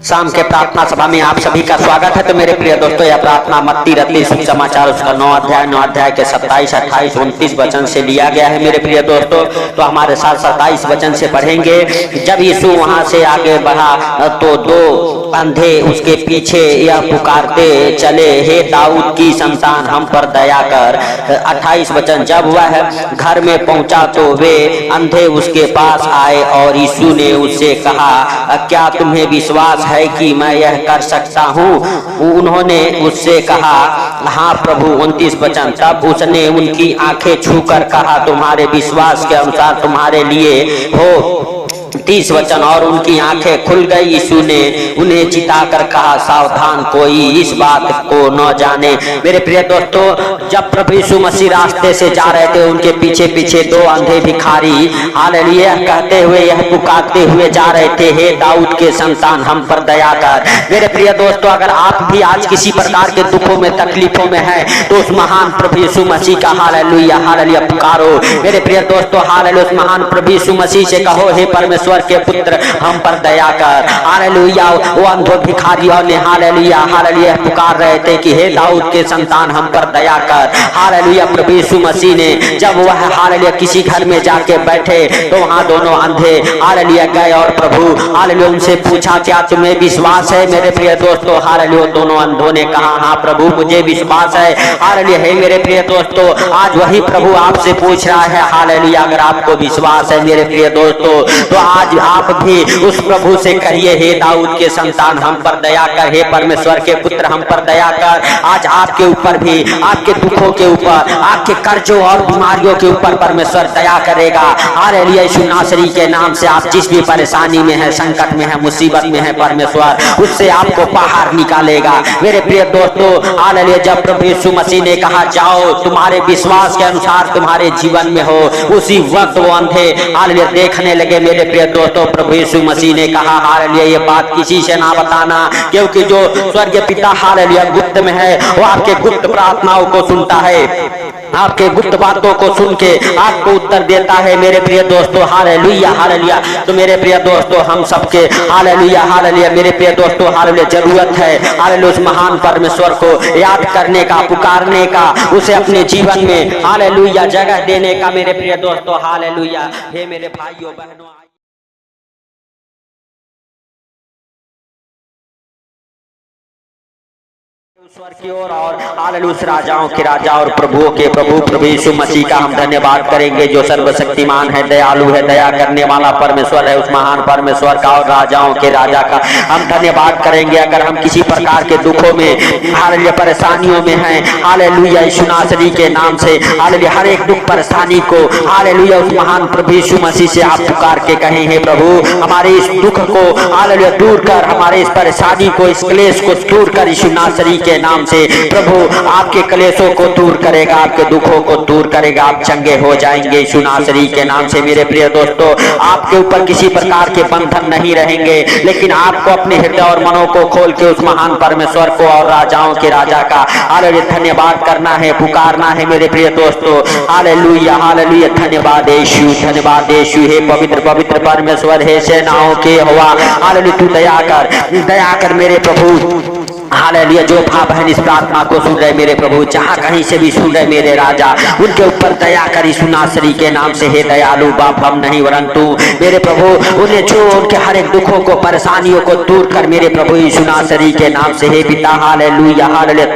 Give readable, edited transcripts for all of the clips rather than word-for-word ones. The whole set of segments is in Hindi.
शाम के प्रार्थना सभा में आप सभी का स्वागत है। तो मेरे प्रिय दोस्तों, यह प्रार्थना मत्ती रत्ती सुसमाचार उसका 9 अध्याय के 27, 28, 29 वचन से लिया गया है। मेरे प्रिय दोस्तों, तो हमारे साथ 27 वचन से पढ़ेंगे। जब यीशु वहां से आगे बढ़ा तो दो अंधे उसके पीछे यह पुकारते चले, हे दाऊद की संतान हम पर दया कर। 28 वचन, जब वह घर में पहुंचा तो वे अंधे उसके पास आए और यीशु ने उससे कहा, क्या तुम्हें विश्वास है कि मैं यह कर सकता हूँ? उन्होंने उससे कहा, हाँ प्रभु। 29 वचन, तब उसने उनकी आंखें छूकर कहा, तुम्हारे विश्वास के अनुसार तुम्हारे लिए हो। 30 वचन, और उनकी आंखें खुल गई। यीशु ने उन्हें चिताकर कहा, सावधान, कोई इस बात को न जाने। मेरे प्रिय दोस्तों, जब प्रभु यीशु मसीह रास्ते से जा रहे थे, उनके पीछे पीछे दो अंधे भिखारी हालेलुया कहते हुए, यह पुकारते हुए जा रहे थे, हे दाऊद के संतान हम पर दया कर। मेरे प्रिय दोस्तों, अगर आप भी आज किसी प्रकार के दुखों में तकलीफों में हैं, तो उस महान प्रभु यीशु मसीह का हालेलुया हालेलुया पुकारो। मेरे प्रिय दोस्तों, हालेलुया उस महान प्रभु यीशु मसीह से कहो, हे परमेश्वर के पुत्र हम पर दया कर। हालेलुया। वो अंधो भिखारियों ने हालेलुया हालेलुया पुकार रहे थे कि हे दाऊद के संतान हम पर दया कर। हालेलुया। प्रभु यीशु मसीह ने जब वह हालेलुया किसी घर में जाके बैठे, तो वहां दोनों अंधे हालेलुया गए और प्रभु हालेलुया उनसे पूछा, क्या तुम्हें विश्वास है? मेरे प्रिय दोस्तों, हालेलुया दोनों अंधों ने कहा, हाँ प्रभु मुझे विश्वास है। हालेलुया। हे मेरे प्रिय दोस्तों, आज वही प्रभु आपसे पूछ रहा है, हालेलुया अगर आपको विश्वास है मेरे प्रिय दोस्तों, तो आज आप भी उस प्रभु से कहिए, हे दाऊद के संतान हम पर दया कर, हे परमेश्वर के पुत्र हम पर दया कर। आज आपके ऊपर भी, आपके दुखों के ऊपर, आपके कर्जों और बीमारियों के ऊपर परमेश्वर दया करेगा। हालेलुया। यीशु नासरी के नाम से आप जिस भी परेशानी में है, संकट में है, मुसीबत में है, परमेश्वर उससे आपको बाहर निकालेगा। मेरे प्रिय दोस्तों, हालेलुया जब प्रभु यीशु मसीह ने कहा, जाओ तुम्हारे विश्वास के अनुसार तुम्हारे जीवन में हो, उसी वक्त वो अंधे हालेलुया देखने लगे। मेरे प्रिय दोस्तों, प्रभु यीशु मसीह ने कहा, हालेलुया ये बात किसी से ना बताना, क्योंकि जो स्वर्गीय पिता हालेलुया गुप्त में है, वो आपके गुप्त प्रार्थनाओं को सुनता है, आपके गुप्त बातों को सुन के आपको उत्तर देता है। मेरे प्रिय दोस्तों, हालेलुया हालेलुया। तो मेरे प्रिय दोस्तों, हम सबके हालेलुया हालेलुया मेरे प्रिय दोस्तों हालेलुया जरूरत है हालेलुया उस महान परमेश्वर को याद करने का, पुकारने का, उसे अपने जीवन में हालेलुया जगह देने का। मेरे प्रिय दोस्तों हालेलुया। हे मेरे भाइयों बहनों, ईश्वर की ओर और हालेलुया उस राजाओं के राजा और प्रभुओं के प्रभु प्रभु यीशु मसीह का हम धन्यवाद करेंगे, जो सर्वशक्तिमान है, दयालु है, दया करने वाला परमेश्वर है। उस महान परमेश्वर का और राजाओं के राजा का हम धन्यवाद करेंगे। अगर हम किसी प्रकार के दुखों में, हालेलुया परेशानियों में हैं, हालेलुया यीशु नासरी के नाम से हालेलुया हर एक दुख परेशानी को हालेलुया उस महान प्रभु यीशु मसीह से आप पुकार के कहें, हे प्रभु हमारे इस दुख को हालेलुया दूर कर, हमारे इस परेशानी को, इस क्लेश को दूर कर। यीशु नासरी के नाम से प्रभु आपके क्लेशों को दूर करेगा, आपके दुखों को दूर करेगा, आप चंगे हो जाएंगे यीशु नासरी के नाम से। मेरे प्रिय दोस्तों, आपके ऊपर किसी प्रकार के बंधन नहीं रहेंगे, लेकिन आपको अपने हृदय और मनों को खोल के उस महान परमेश्वर को और राजाओं के राजा का हालेलुया धन्यवाद करना है, पुकारना है। मेरे प्रिय दोस्तों हालेलुया हालेलुया। धन्यवाद यीशु, धन्यवाद यीशु। हे पवित्र पवित्र परमेश्वर, हे सेनाओं के यहोवा हालेलुया तू दया कर मेरे प्रभु हालेलुया। जो भाई बहन इस प्रार्थना को सुन रहे मेरे प्रभु, जहाँ कहीं से भी सुन रहे मेरे राजा, उनके ऊपर दया कर यीशु नासरी के नाम से। हे दयालु बाप, हम नहीं वरंतु मेरे प्रभु उन्हें छू, उनके हर एक दुखों को, परेशानियों को दूर कर मेरे प्रभु यीशु नासरी के नाम से। हे पिता हालेलुया हालेलुया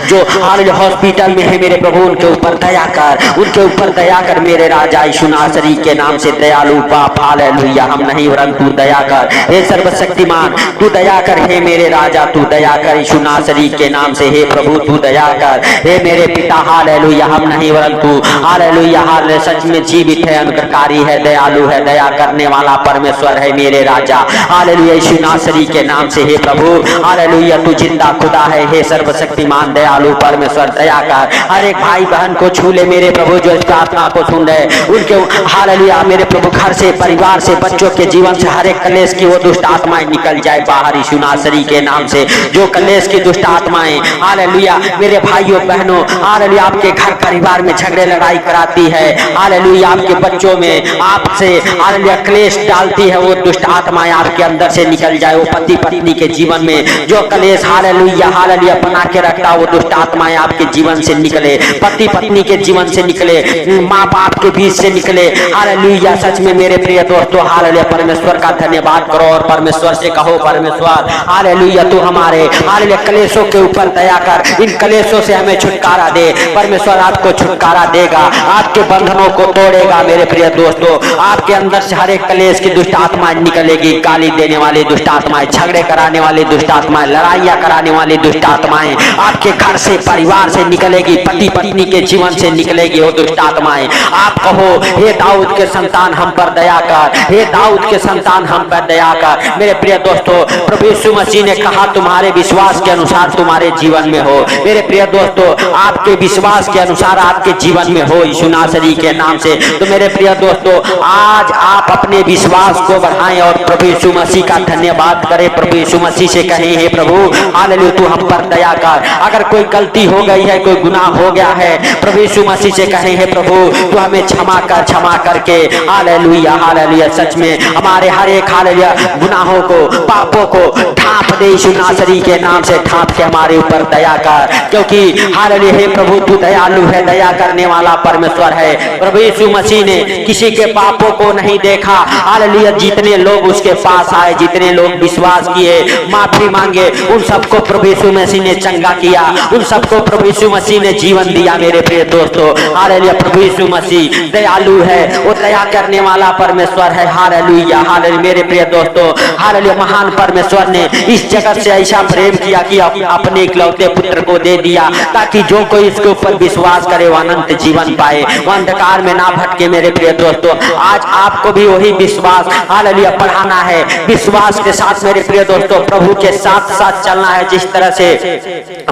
जो हालेलुया हॉस्पिटल में है मेरे प्रभु, उनके ऊपर दया कर, उनके ऊपर दया कर मेरे राजा यीशु नासरी के नाम से। दयालु बाप हालेलुया, हम नहीं वरंतु दया कर। हे सर्वशक्तिमान तू दया कर, हे मेरे राजा तू दया कर यीशु नासरी के नाम से। हे प्रभु तू दया कर, हे मेरे पिता हालेलुया, हम नहीं वरंतु हालेलुया हालेलुया सच में जीवित है, अनुग्रहकारी है, दयालु है, दया करने वाला परमेश्वर है मेरे राजा हालेलुया यीशु नासरी के नाम से। हे प्रभु हालेलुया तू जिंदा खुदा है, हे सर्वशक्तिमान दयालु परमेश्वर दया कर। हर एक भाई बहन को छू ले मेरे प्रभु, जो इस प्रार्थना को सुन रहे उनके हालेलुया मेरे प्रभु घर से, परिवार से, बच्चों के जीवन से हर एक कलेश की वो दुष्ट आत्माएं निकल जाए बाहर यीशु नासरी के नाम से। जो कलेश कलेश की दुष्ट आत्माएं हालेलुया मेरे भाइयों बहनों हालेलुया आपके घर परिवार में झगड़े लड़ाई कराती है, हालेलुया आपके बच्चों में आपसे हालेलुया क्लेश डालती है, वो दुष्ट आत्माएं आपके अंदर से निकल जाए। वो पति पत्नी के जीवन में जो कलेश हालेलुया हालेलुया बना के रखता, वो दुष्ट आत्माएं आपके जीवन से निकले, पति पत्नी के जीवन से निकले, माँ बाप के बीच से निकले। हालेलुया सच में मेरे प्रिय दोस्तों हालेलुया परमेश्वर का धन्यवाद करो और परमेश्वर से कहो, परमेश्वर हालेलुया तू हमारे हालेलुया कलेशों के ऊपर दया कर, इन कलेशों से हमें छुटकारा दे। परमेश्वर आपको छुटकारा देगा, आपके बंधनों को तोड़ेगा। मेरे प्रिय दोस्तों आपके अंदर से हर एक कलेश की दुष्ट आत्माएं निकलेगी, गाली देने वाली दुष्ट आत्माएं, झगड़े कराने वाली दुष्ट आत्माएं, लड़ाइयां कराने वाली दुष्ट आत्माएं आपके घर से परिवार से निकलेगी, पति पत्नी के जीवन से निकलेगी वो दुष्ट आत्माएं। आप कहो हे दाऊद के संतान हम पर दया कर, हे दाऊद के संतान हम पर दया कर। मेरे प्रिय दोस्तों प्रभु यीशु मसीह ने कहा तुम्हारे विश्वास के अनुसार तुम्हारे जीवन में हो। मेरे प्रिय दोस्तों आपके विश्वास के अनुसार आपके जीवन में हो यीशु नासरी के नाम से। तो मेरे प्रिय दोस्तों आज आप अपने विश्वास को बढ़ाएं और प्रभु यीशु मसीह का धन्यवाद करें। प्रभु यीशु मसीह से कहें हे प्रभु हालेलुया तू हम पर दया कर। अगर कोई गलती हो गई है, कोई गुनाह हो गया है, प्रभु यीशु मसीह से कहें हे प्रभु तू हमें क्षमा कर, क्षमा करके हालेलुया हालेलुया सच में हमारे हर एक हालेलुया गुनाहों को पापों को ढांप दे यीशु नासरी के नाम से, ढांप के हमारे ऊपर दया कर। क्योंकि हालेलुया हे प्रभु तू दयालु है, दया करने वाला परमेश्वर है। प्रभु यीशु मसीह ने किसी के पापों को नहीं देखा। हालेलुया जितने लोग उसके पास आए, जितने लोग विश्वास किए, माफी मांगे, उन सबको प्रभु यीशु मसीह ने चंगा किया, उन सबको प्रभु यीशु मसीह ने जीवन दिया। मेरे प्रिय दोस्तों हालेलुया प्रभु यीशु मसीह दयालु है, वो दया करने वाला परमेश्वर है। हालेलुया हालेलुया मेरे प्रिय दोस्तों हालेलुया महान परमेश्वर ने इस जगत से ऐसा प्रेम किया कि अपने इकलौते पुत्र को दे दिया ताकि जो कोई इसके ऊपर विश्वास करे वो अनंत जीवन पाए, वो अंधकार में ना भटके। मेरे प्रिय दोस्तों आज आपको भी वही विश्वास हालेलुया बढ़ाना है, विश्वास के साथ मेरे प्रिय दोस्तों प्रभु के साथ साथ चलना है। जिस तरह से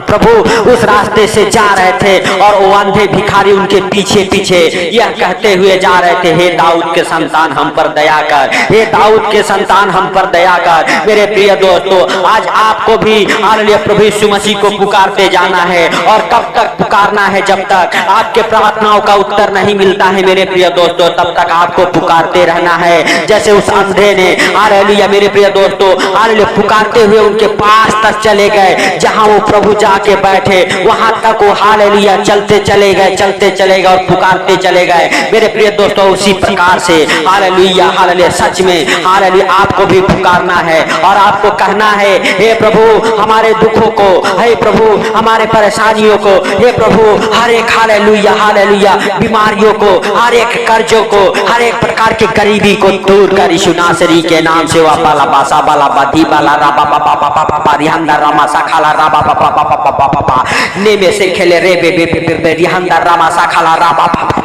प्रभु उस रास्ते से जा रहे थे और वो अंधे भिखारी उनके पीछे पीछे यह कहते हुए जा रहे थे हे दाऊद के संतान हम पर दया कर, हे दाऊद के संतान हम पर दया कर। मेरे प्रिय दोस्तों आज आपको भी हालेलुया प्रभु यीशु मसीह को पुकारते जाना है। और कब तक पुकारना है? जब तक आपके प्रार्थनाओं का उत्तर नहीं मिलता है मेरे प्रिय दोस्तों तब तक आपको पुकारते रहना है। जैसे उस अंधे ने हालेलुया मेरे प्रिय दोस्तों हालेलुया पुकारते हुए उनके पास तक चले गए, जहां वो प्रभु जाके बैठे वहां तक वो हालेलुया चलते चले गए, चलते चले गए और पुकारते चले गए। मेरे प्रिय दोस्तों उसी प्रकार से हालेलुया हालेलुया सच में हालेलुया आपको भी पुकारना है और आपको कहना है हे प्रभु हमारे दुखों को, हे प्रभु हमारे परेशानियों को, हे प्रभु हर एक हालेलुया हालेलुया बीमारियों को, हर एक कर्जों को, हर एक प्रकार की गरीबी को दूर कर यीशु नासरी के नाम से। वाला बासा बाला बादी बाला राबा बाबा बाबा बाबा रिहंदा रामा साखाला राबा बाबा बाबा बाबा ने में से खेले रे बे बे बे रिहंदा रामा साखाला राबा बाबा।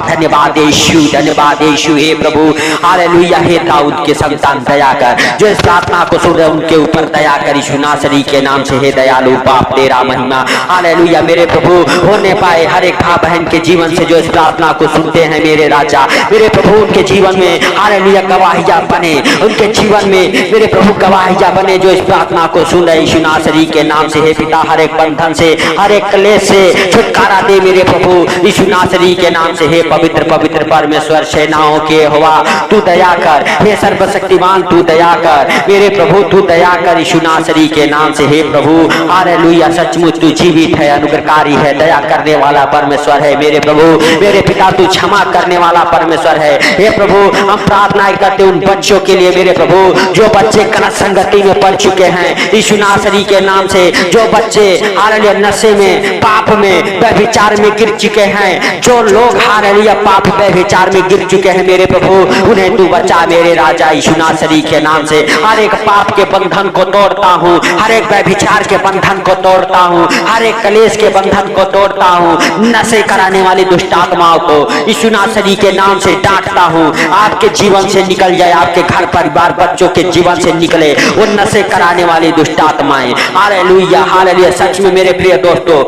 धन्यवाद यीशु, धन्यवाद यीशु। हे प्रभु हालेलुया हे दाऊद के संतान दया कर, जो इस प्रार्थना को सुन रहे उनके ऊपर दया कर यीशु नासरी के नाम से। हे दयालु बाप तेरा महिमा हालेलुया मेरे प्रभु होने पाए हर एक भाई बहन के जीवन से जो इस प्रार्थना को सुनते हैं मेरे राजा। मेरे प्रभु उनके जीवन में हालेलुया गवाहियां बने, उनके जीवन में मेरे प्रभु गवाहियां बने जो इस प्रार्थना को सुन रहे यीशु नासरी के नाम से। हे पिता हर एक बंधन से, हर एक क्लेश से छुटकारा दे मेरे प्रभु यीशु नासरी के नाम से। हे पवित्र पवित्र परमेश्वर सेनाओं के यहोवा तू दया कर, हे सर्वशक्तिमान तू दया कर मेरे प्रभु, तू दया कर यीशु नासरी के नाम से। हे प्रभु हालेलुया सचमुच तू जीवित है, अनुग्रहकारी है, दया करने वाला परमेश्वर है मेरे प्रभु। मेरे पिता तू क्षमा करने वाला परमेश्वर है। हे प्रभु हम प्रार्थना करते उन बच्चों के लिए मेरे प्रभु जो बच्चे गलत संगति में पड़ चुके हैं यीशु नासरी के नाम से, जो बच्चे हालेलुया नशे में, पाप में, व्यभिचार में गिर चुके हैं, जो लोग हालेलुया पाप व्यभिचार में गिर चुके हैं मेरे प्रभु उन्हें तू बचा मेरे राजा यीशु नासरी के नाम से। हर एक पाप के बंधन को तोड़ता हूँ, हर एक व्यभिचार के बंधन को तोड़ता हूँ, हर एक कलेश के बंधन को तोड़ता हूँ, नशे कराने वाली दुष्ट आत्माओं को यीशु नासरी के नाम से डांटता हूँ। आपके जीवन से निकल जाए, आपके घर परिवार बच्चों के जीवन से निकले वो नशे कराने वाली दुष्ट आत्माएं। हालेलुया हालेलुया सच में मेरे प्रिय दोस्तों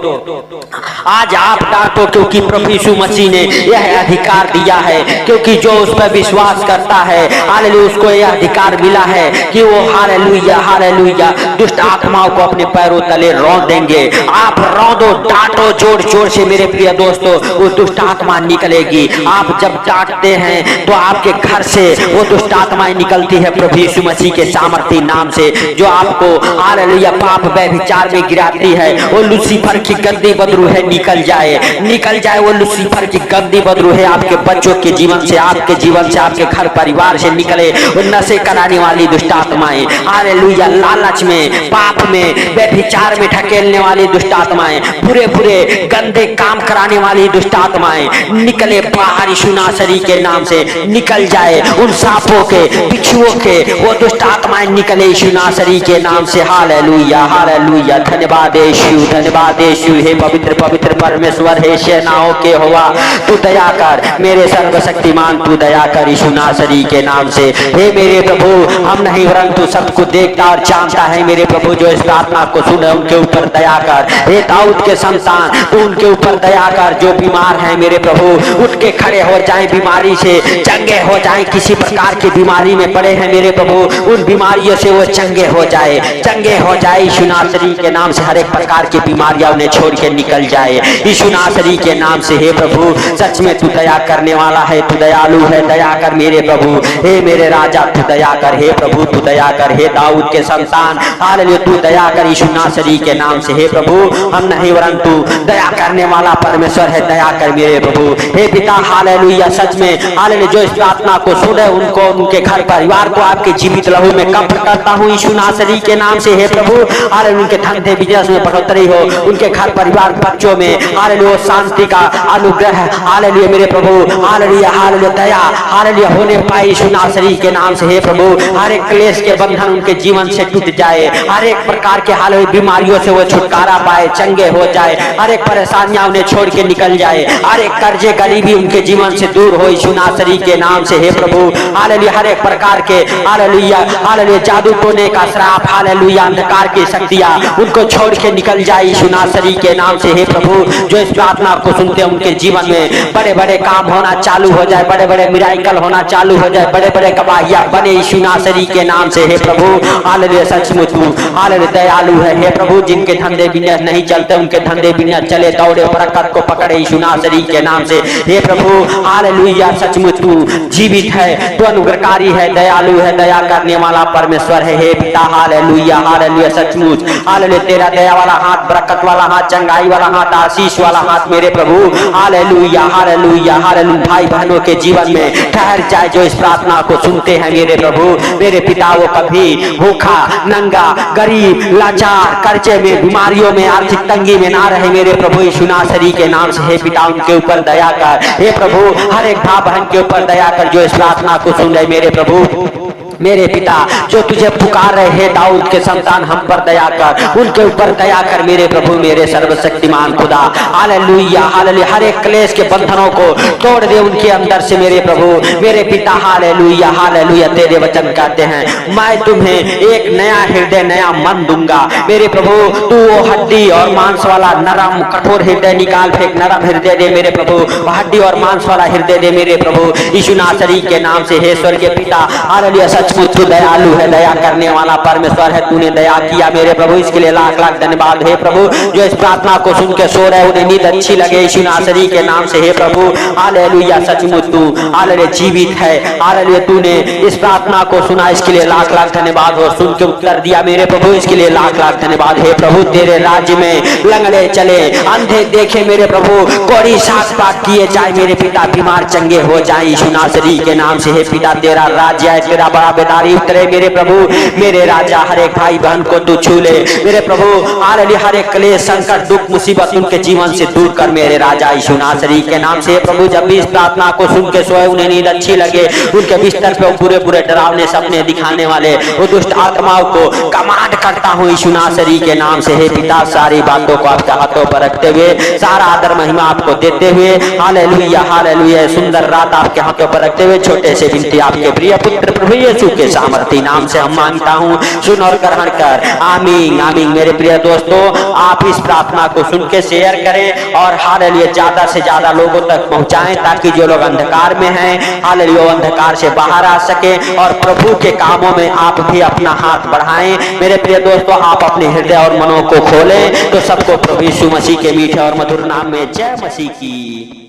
आज आप डांटो, क्योंकि प्रभु यीशु मसीह ने यह अधिकार दिया है, क्योंकि जो उस पर विश्वास करता है हालेलुया उसको यह अधिकार मिला है कि वो हालेलुया हालेलुया दुष्ट आत्माओं को अपने पैरों तले रौंद देंगे। आप रौंदो, डांटो जोर जोर से मेरे प्रिय दोस्तों, वो दुष्ट आत्मा निकलेगी। आप जब डांटते हैं तो आपके घर से वो दुष्ट आत्माएं निकलती है प्रभु यीशु मसीह के सामर्थ्य नाम से, जो आपको हालेलुया पाप व्यभिचार में गिराती है। वो लूसीफर की गंदी बदरू है, निकल जाए, निकल जाए वो लूसीफर की गंदी बदरू है आपके बच्चों के जीवन से, आपके जीवन से, आपके घर परिवार से निकले वो नशे कराने वाली दुष्ट आत्माएं, हालेलुया लालच में, पाप में, व्यभिचार में ढकेलने वाली दुष्ट आत्माएं, बुरे बुरे गंदे काम कराने वाली दुष्ट आत्माएं निकले बाहर यीशु नासरी के नाम से, निकल जाए उन सांपों के, बिच्छुओं के वो दुष्ट आत्माएं निकले यीशु नासरी के नाम से। हालेलुया हालेलुया, धन्यवाद यीशु, धन्यवाद यीशु। हे पवित्र पवित्र परमेश्वर, हे सेनाओं के यहोवा, तू दया कर मेरे सर्वशक्तिमान, तू दया कर यीशु नासरी के नाम से। हे मेरे प्रभु, हम नहीं वरन तू सबको देखता और जानता है मेरे प्रभु, जो इस प्रार्थना को सुने उनके ऊपर दया कर। हे दाऊद के संतान, तू उनके ऊपर दया कर। जो बीमार है मेरे प्रभु उठ के खड़े हो जाए, बीमारी से चंगे हो जाए, किसी प्रकार की बीमारी में पड़े हैं मेरे प्रभु उन बीमारियों से वो चंगे हो जाए, चंगे हो जाए यीशु नासरी के नाम से। हर एक प्रकार की बीमारियां उन्हें छोड़ के निकल जाए यीशु नासरी के नाम से। हे प्रभु, सच में तू दया करने वाला है, तू दयालु है, दया कर मेरे प्रभु। हे मेरे राजा, तू दया कर। हे प्रभु, तू दया कर। हे दाऊद के संतान, हालेलुया तू दया कर यीशु नासरी के नाम से। हे प्रभु, हम नहीं वरन तू दया करने वाला परमेश्वर है, दया कर मेरे प्रभु। हे पिता, हालेलुया सच में हालेलुया जो इस प्रार्थना को सुने उनको, उनके घर परिवार को आपके जीवित लहू में कब्र करता हूँ यीशु नासरी के नाम से। हे प्रभु, हालेलुया उनके धंधे बिजनेस में बढ़ोतरी हो, उनके घर परिवार बच्चों में हालेलुया शांति का अनुग्रह, हालेलुया मेरे प्रभु, हालेलुया हालेलुया दया हालेलुया होने पाए यीशु नासरी के नाम से। हे प्रभु, हर एक क्लेश के बंधन उनके जीवन से टूट जाए, हर एक प्रकार के हालेलुया बीमारियों से वो छुटकारा पाए, चंगे हो जाए, हर एक परेशानियां उन्हें छोड़ के निकल जाए, हर एक कर्जे गरीबी उनके जीवन से दूर हो यीशु नासरी के नाम से। हे प्रभु, हालेलुया हर एक प्रकार के हालेलुया हालेलुया जादू टोने का श्राप, हालेलुया अंधकार की शक्तियां उनको छोड़ के निकल जाए यीशु नासरी के नाम से। हे प्रभु, जो इस प्रार्थना को सुनते हैं उनके जीवन में बड़े बड़े काम होना चालू हो जाए, बड़े बड़े मिराकल होना चालू हो जाए, बड़े बड़े गवाहियां बने यीशु नासरी के नाम से। हे प्रभु, हालेलुया सचमुच तू हालेलुया दयालु है। हे प्रभु, जिनके धंधे बिजनेस नहीं चलते उनके धंधे बिजनेस चले, दौड़े बरकत को पकड़े यीशु नासरी के नाम से। हे प्रभु, हालेलुया सचमुच तू जीवित है, तू अनुग्रहकारी है, दयालु है, दया करने वाला परमेश्वर है। हे पिता, हालेलुया हालेलुया सचमुच हालेलुया तेरा दया वाला हाथ, बरकत वाला हाथ, चंगाई वाला हाथ, आशीष वाला हाथ मेरे प्रभु, हालेलुया हालेलुया हालेलुया भाई बहनों के जीवन में ठहर जाए जो इस प्रार्थना को सुनते हैं मेरे प्रभु। मेरे पिता, वो कभी भूखा, नंगा, गरीब, लाचार, कर्जे में, बीमारियों में, आर्थिक तंगी में ना रहे मेरे प्रभु यीशु नासरी के नाम से। हे पिता, उनके ऊपर दया कर। हे प्रभु, हर एक भाई बहन के ऊपर दया कर जो इस प्रार्थना को सुन रहे मेरे प्रभु। मेरे पिता, जो तुझे पुकार रहे हैं दाऊद के संतान, हम पर दया कर, उनके ऊपर दया कर मेरे प्रभु, मेरे सर्वशक्तिमान खुदा। हालेलुया हालेलुया हर एक क्लेश के बंधनों को तोड़ दे उनके अंदर से मेरे प्रभु, मेरे पिता। हालेलुया हालेलुया तेरे वचन कहते हैं, मैं तुम्हें एक नया हृदय, नया मन दूंगा मेरे प्रभु। तू वो हड्डी और मांस वाला नरम कठोर हृदय निकाल फेंक, नरम हृदय दे मेरे प्रभु, हड्डी और मांस वाला हृदय दे मेरे प्रभु यीशु नासरी के नाम से। हे स्वर्गीय पिता, हालेलुया तू दयालु है, दया करने वाला परमेश्वर है, तूने दया किया मेरे प्रभु, इसके लिए लाख लाख धन्यवाद। हे प्रभु, जो इस प्रार्थना को सुन के सो रहे उन्हें नींद अच्छी लगे यीशु नासरी के नाम से। हे प्रभु, हालेलुया सचमुच तू हालेलुया जीवित है, हालेलुया तूने इस प्रार्थना को सुना, इसके लिए लाख लाख धन्यवाद हो। सुन के उत्तर दिया मेरे प्रभु, इसके लिए लाख लाख धन्यवाद। हे प्रभु, तेरे राज्य में लंगड़े चले, अंधे देखे मेरे प्रभु, कोड़ी साथ पाठ किए जाए मेरे पिता, बीमार चंगे हो जाए यीशु नासरी के नाम से। हे पिता, तेरा राज्य है, तेरा बड़ा बेदारी उतरे मेरे प्रभु, मेरे राजा। हर एक भाई बहन को तू छू ले मेरे प्रभु, हालेलुया हर एक क्लेश, संकट, दुख, मुसीबत उनके जीवन से दूर कर मेरे राजा यीशु नासरी के नाम से। प्रभु, जब भी इस प्रार्थना को सुन के सोए उन्हें नींद अच्छी लगे, उनके बिस्तर पे पूरे पूरे डरावने सपने दिखाने वाले वो दुष्ट आत्माओं को कमांड करता हूँ यीशु नासरी के नाम से। हे पिता, सारी बातों को आपके हाथों पर रखते हुए, सारा आदर महिमा आपको देते हुए, हालेलुया हालेलुया सुंदर रात आपके हाथों पर रखते हुए, छोटे से विनती आपके प्रिय पुत्र प्रभु यीशु यीशु के सामर्थी नाम से हम मांगता हूँ, सुन और ग्रहण कर। आमीन आमीन। मेरे प्रिय दोस्तों, आप इस प्रार्थना को सुन के शेयर करें और हालेलुया ज्यादा से ज्यादा लोगों तक पहुंचाएं, ताकि जो लोग अंधकार में हैं हालेलुया अंधकार से बाहर आ सके और प्रभु के कामों में आप भी अपना हाथ बढ़ाएं। मेरे प्रिय दोस्तों, आप अपने हृदय और मनों को खोलें तो सबको प्रभु यीशु मसीह के मीठे और मधुर नाम में जय मसीह की।